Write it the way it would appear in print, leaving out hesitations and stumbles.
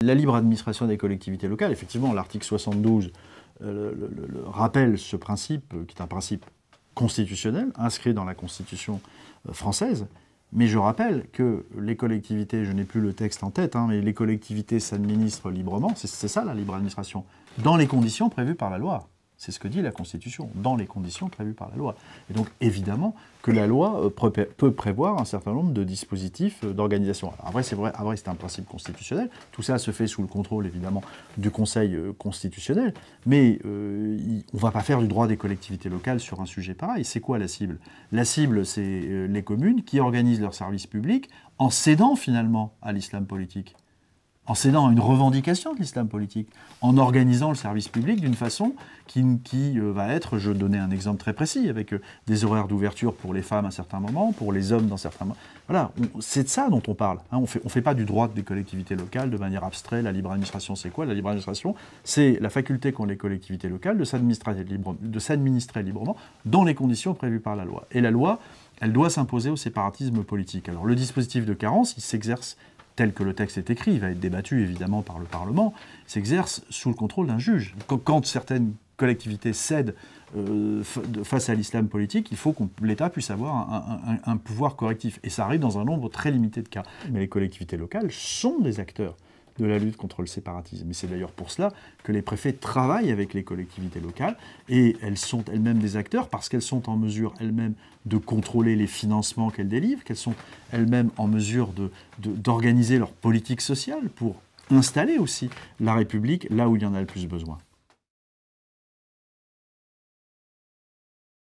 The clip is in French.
La libre administration des collectivités locales, effectivement, l'article 72 rappelle ce principe, qui est un principe constitutionnel, inscrit dans la Constitution française. Mais je rappelle que les collectivités, je n'ai plus le texte en tête, mais les collectivités s'administrent librement, c'est ça la libre administration, dans les conditions prévues par la loi. C'est ce que dit la Constitution, dans les conditions prévues par la loi. Et donc, évidemment, que la loi peut prévoir un certain nombre de dispositifs d'organisation. Après, c'est vrai, c'est un principe constitutionnel. Tout ça se fait sous le contrôle, évidemment, du Conseil constitutionnel. Mais on ne va pas faire du droit des collectivités locales sur un sujet pareil. C'est quoi la cible? La cible, c'est les communes qui organisent leurs services publics en cédant, finalement, à l'islam politique. En cédant à une revendication de l'islam politique, en organisant le service public d'une façon qui va être, je donnais un exemple très précis, avec des horaires d'ouverture pour les femmes à certains moments, pour les hommes dans certains moments. Voilà, c'est de ça dont on parle. On fait pas du droit des collectivités locales de manière abstraite. La libre administration, c'est quoi? La libre administration, c'est la faculté qu'ont les collectivités locales de s'administrer librement dans les conditions prévues par la loi. Et la loi, elle doit s'imposer au séparatisme politique. Alors le dispositif de carence, il s'exerce tel que le texte est écrit, il va être débattu évidemment par le Parlement, s'exerce sous le contrôle d'un juge. Quand certaines collectivités cèdent face à l'islam politique, il faut que l'État puisse avoir un pouvoir correctif. Et ça arrive dans un nombre très limité de cas. Mais les collectivités locales sont des acteurs de la lutte contre le séparatisme. Et c'est d'ailleurs pour cela que les préfets travaillent avec les collectivités locales, et elles sont elles-mêmes des acteurs parce qu'elles sont en mesure elles-mêmes de contrôler les financements qu'elles délivrent, qu'elles sont elles-mêmes en mesure d'organiser leur politique sociale pour installer aussi la République là où il y en a le plus besoin.